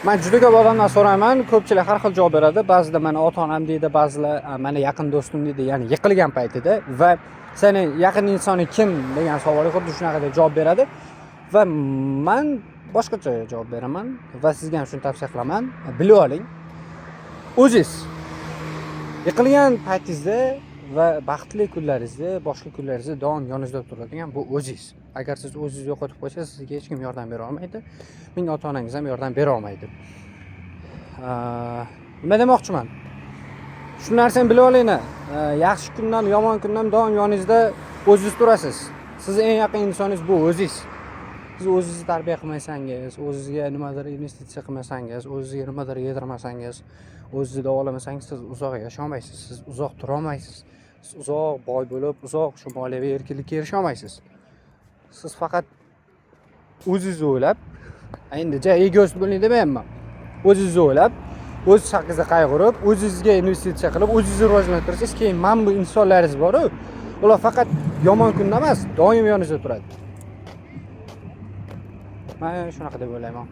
Men juda ko'p odamdan so'rayman, ko'pchilik har xil javob beradi. Ba'zida mana ota-onam deydi, ba'zilar mana yaqin do'stim deydi, ya'ni yiqilgan paytida va seni yaqin insoni kim degan savolga xuddi shunaqa deb javob beradi. Va men boshqacha javob beraman va sizga ham shuni tavsiya qilaman. Bilib oling. O'zingiz yiqilgan paytingizda va baxtli kunlaringizda, boshqa kunlaringizda doim yoningizda turadigan bu o'zingiz. Agar siz o'zingizni yo'qotib qo'ysangiz, sizga hech kim yordam bera olmaydi. Ming ota-onangiz ham yordam bera olmaydi. Nima demoqchiman? Shu narsani bilib olinglar. Yaxshi kundan, yomon kundan doim yoningizda o'zingiz turasiz. Sizning eng yaqin insoningiz bu o'zingiz. Siz o'zingizni tarbiya qilmasangiz, o'zingizga nimadir investitsiya qilmasangiz, o'zingizga nimadir yedirmasangiz, o'zingizni davolamasangiz, siz uzoq yashay olmaysiz. Siz uzoq tura olmaysiz. Siz uzoq boy bo'lib, uzoq shu moliyaviy erkinlikka erisha olmaysiz. Siz faqat o'zingizni o'ylab, endi egoist bo'ling demayapman. O'zingizni o'ylab, o'z haqingizda qayg'urib, o'zingizga investitsiya qilib, o'zingizni rivojlantirsangiz, keyin mana bu insonlaringiz bor-ku, ular faqat yomon kunda emas, doim yoningizda turadi. Men shunaqa deb o'ylayman.